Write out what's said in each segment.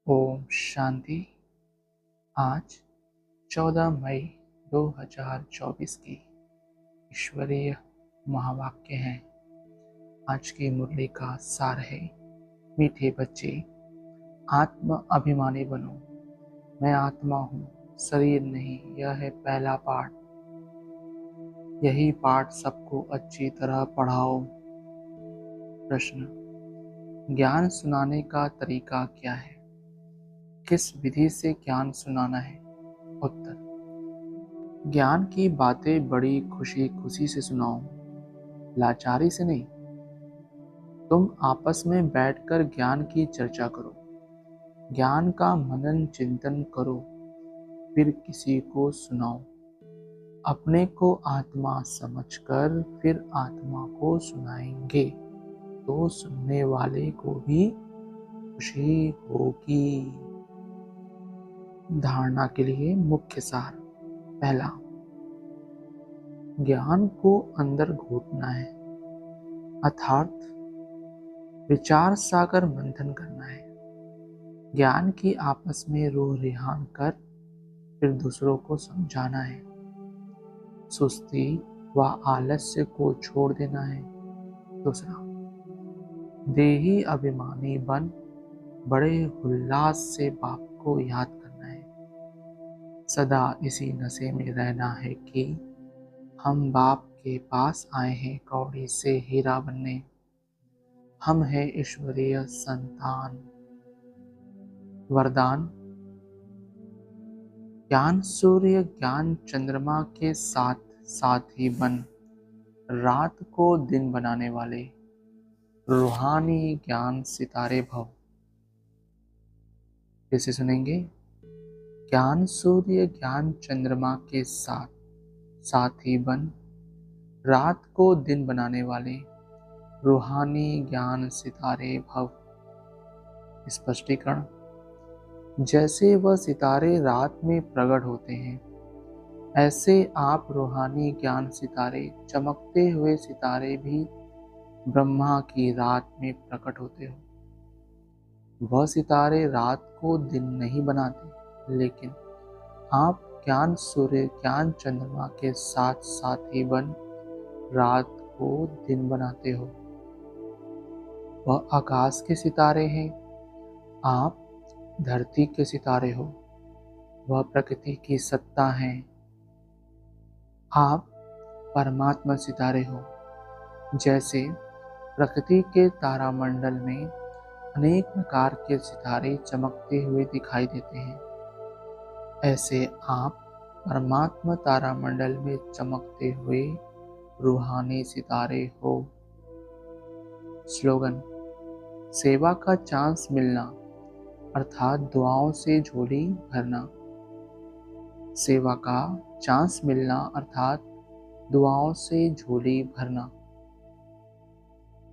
ओम शांति। आज 14 मई 2024 की ईश्वरीय महावाक्य हैं। आज की मुरली का सार है, मीठे बच्चे आत्म अभिमानी बनो। मैं आत्मा हूँ, शरीर नहीं। यह है पहला पाठ। यही पाठ सबको अच्छी तरह पढ़ाओ। प्रश्न: ज्ञान सुनाने का तरीका क्या है? किस विधि से ज्ञान सुनाना है? उत्तर: ज्ञान की बातें बड़ी खुशी खुशी से सुनाओ, लाचारी से नहीं। तुम आपस में बैठकर ज्ञान की चर्चा करो, ज्ञान का मनन चिंतन करो, फिर किसी को सुनाओ। अपने को आत्मा समझकर फिर आत्मा को सुनाएंगे तो सुनने वाले को भी खुशी होगी। धारणा के लिए मुख्य सार: पहला, ज्ञान को अंदर घोटना है, अर्थात विचार सागर मंथन करना है। ज्ञान की आपस में रूह रिहान कर फिर दूसरों को समझाना है। सुस्ती व आलस्य को छोड़ देना है। दूसरा, देही अभिमानी बन बड़े उल्लास से बाप को याद करना है। सदा इसी नशे में रहना है कि हम बाप के पास आए हैं कौड़ी से हीरा बनने। हम है ईश्वरीय संतान। वरदान: ज्ञान सूर्य ज्ञान चंद्रमा के साथ साथ ही बन रात को दिन बनाने वाले रूहानी ज्ञान सितारे भव। कैसे सुनेंगे? ज्ञान सूर्य ज्ञान चंद्रमा के साथ साथ ही बन रात को दिन बनाने वाले रूहानी ज्ञान सितारे भव। स्पष्टीकरण: जैसे वह सितारे रात में प्रकट होते हैं, ऐसे आप रूहानी ज्ञान सितारे, चमकते हुए सितारे भी ब्रह्मा की रात में प्रकट होते हो। वह सितारे रात को दिन नहीं बनाते, लेकिन आप ज्ञान सूर्य ज्ञान चंद्रमा के साथ साथ ही बन रात को दिन बनाते हो। वह आकाश के सितारे हैं, आप धरती के सितारे हो। वह प्रकृति की सत्ता हैं, आप परमात्मा सितारे हो। जैसे प्रकृति के तारामंडल में अनेक प्रकार के सितारे चमकते हुए दिखाई देते हैं, ऐसे आप परमात्मा तारामंडल में चमकते हुए रूहानी सितारे हो। स्लोगन: सेवा का चांस मिलना अर्थात दुआओं से झोली भरना। सेवा का चांस मिलना अर्थात दुआओं से झोली भरना।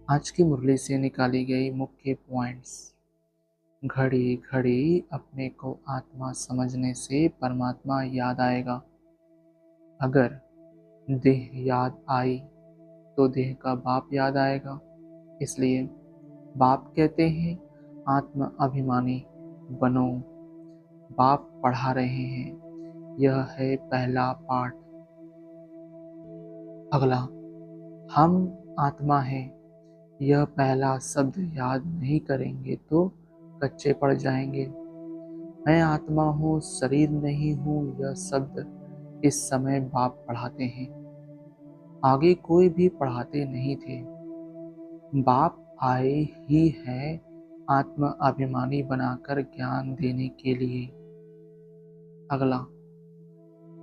आज की मुरली से निकाली गई मुख्य पॉइंट्स: घड़ी घड़ी अपने को आत्मा समझने से परमात्मा याद आएगा। अगर देह याद आई तो देह का बाप याद आएगा। इसलिए बाप कहते हैं आत्म अभिमानी बनो। बाप पढ़ा रहे हैं, यह है पहला पाठ। अगला, हम आत्मा हैं, यह पहला शब्द याद नहीं करेंगे तो कच्चे पड़ जाएंगे। मैं आत्मा हूँ, शरीर नहीं हूँ, यह शब्द इस समय बाप पढ़ाते हैं, आगे कोई भी पढ़ाते नहीं थे। बाप आए ही है आत्म अभिमानी बनाकर ज्ञान देने के लिए। अगला,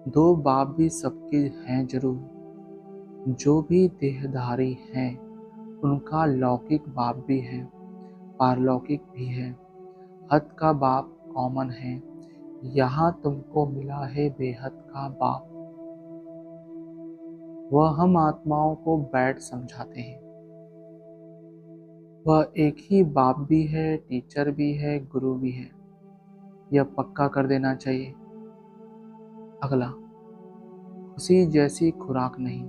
दो बाप भी सबके हैं जरूर। जो भी देहधारी हैं उनका लौकिक बाप भी है, पारलौकिक भी है। हद का बाप कॉमन है, यहाँ तुमको मिला है बेहद का बाप। वह हम आत्माओं को बैठ समझाते हैं। वह एक ही बाप भी है, टीचर भी है, गुरु भी है। यह पक्का कर देना चाहिए। अगला, खुशी जैसी खुराक नहीं।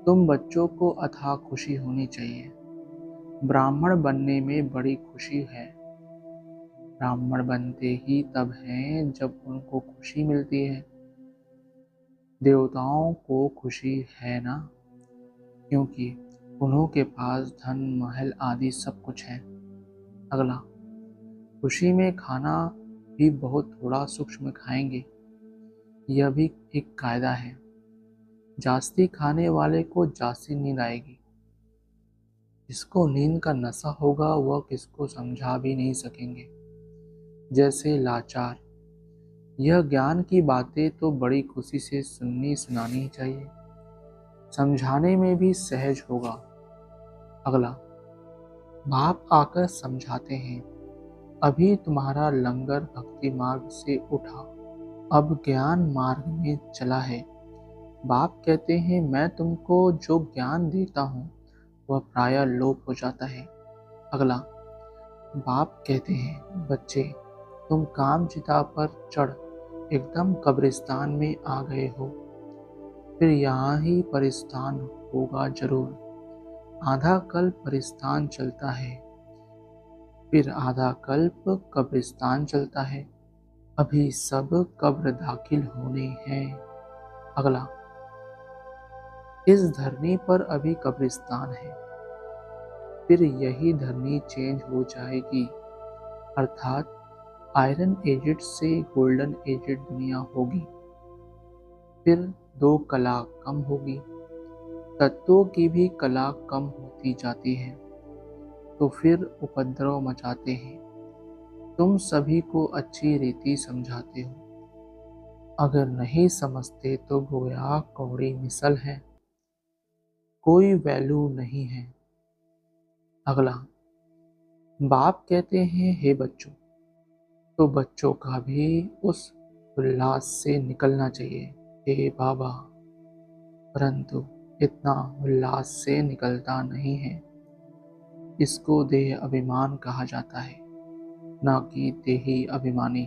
तुम बच्चों को अथाह खुशी होनी चाहिए। ब्राह्मण बनने में बड़ी खुशी है। ब्राह्मण बनते ही तब हैं जब उनको खुशी मिलती है। देवताओं को खुशी है ना, क्योंकि उन्हों के पास धन महल आदि सब कुछ है। अगला, खुशी में खाना भी बहुत थोड़ा सूक्ष्म खाएंगे, यह भी एक कायदा है। जास्ती खाने वाले को जास्ती नींद आएगी। जिसको नींद का नशा होगा वह किसको समझा भी नहीं सकेंगे। जैसे लाचार, यह ज्ञान की बातें तो बड़ी खुशी से सुननी सुनानी चाहिए, समझाने में भी सहज होगा। अगला, बाप आकर समझाते हैं, अभी तुम्हारा लंगर भक्ति मार्ग से उठा, अब ज्ञान मार्ग में चला है। बाप कहते हैं, मैं तुमको जो ज्ञान देता हूँ वह प्रायः लोप हो जाता है। अगला, बाप कहते हैं, बच्चे तुम काम चिता पर चढ़ एकदम कब्रिस्तान में आ गए हो, फिर यहाँ ही परिस्तान होगा जरूर। आधा कल्प परिस्तान चलता है, फिर आधा कल्प कब्रिस्तान चलता है। अभी सब कब्र दाखिल होने हैं। अगला, इस धरनी पर अभी कब्रिस्तान है, फिर यही धरनी चेंज हो जाएगी, अर्थात आयरन एजेड से गोल्डन एजेड दुनिया होगी। फिर 2 कला कम होगी, तत्वों की भी कला कम होती जाती है, तो फिर उपद्रव मचाते हैं। तुम सभी को अच्छी रीति समझाते हो, अगर नहीं समझते तो गोया कौड़ी मिसल है, कोई वैल्यू नहीं है। अगला, बाप कहते हैं, हे बच्चों, तो बच्चों का भी उस उल्लास से निकलना चाहिए, हे बाबा, परंतु इतना उल्लास से निकलता नहीं है। इसको देह अभिमान कहा जाता है, ना कि देही अभिमानी।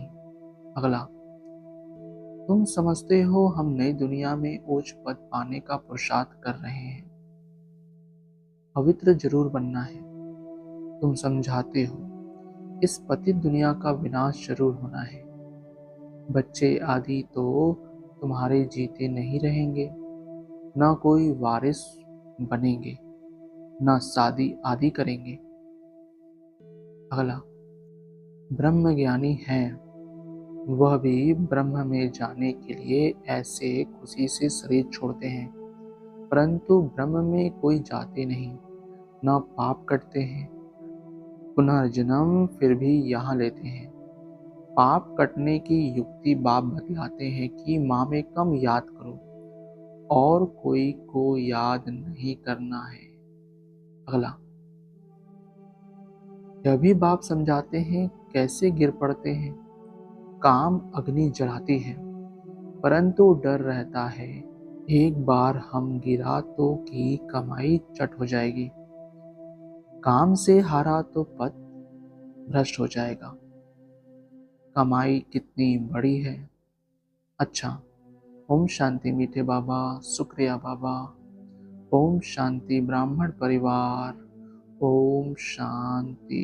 अगला, तुम समझते हो हम नई दुनिया में ऊंच पद पाने का पुरुषार्थ कर रहे हैं, पवित्र जरूर बनना है। तुम समझाते हो इस पतित दुनिया का विनाश जरूर होना है। बच्चे आदि तो तुम्हारे जीते नहीं रहेंगे, न कोई वारिस बनेंगे, न शादी आदि करेंगे। अगला, ब्रह्म ज्ञानी हैं, वह भी ब्रह्म में जाने के लिए ऐसे खुशी से शरीर छोड़ते हैं, परंतु ब्रह्म में कोई जाते नहीं, न पाप करते हैं, पुनर्जन्म फिर भी यहाँ लेते हैं। पाप कटने की युक्ति बाप बतलाते हैं कि माँ में कम याद करो और कोई को याद नहीं करना है। अगला, यह भी बाप समझाते हैं कैसे गिर पड़ते हैं। काम अग्नि जलाती है, परंतु डर रहता है एक बार हम गिरा तो की कमाई चट हो जाएगी, काम से हारा तो पद भ्रष्ट हो जाएगा। कमाई कितनी बड़ी है। अच्छा, ओम शांति मीठे बाबा, शुक्रिया बाबा। ओम शांति ब्राह्मण परिवार, ओम शांति।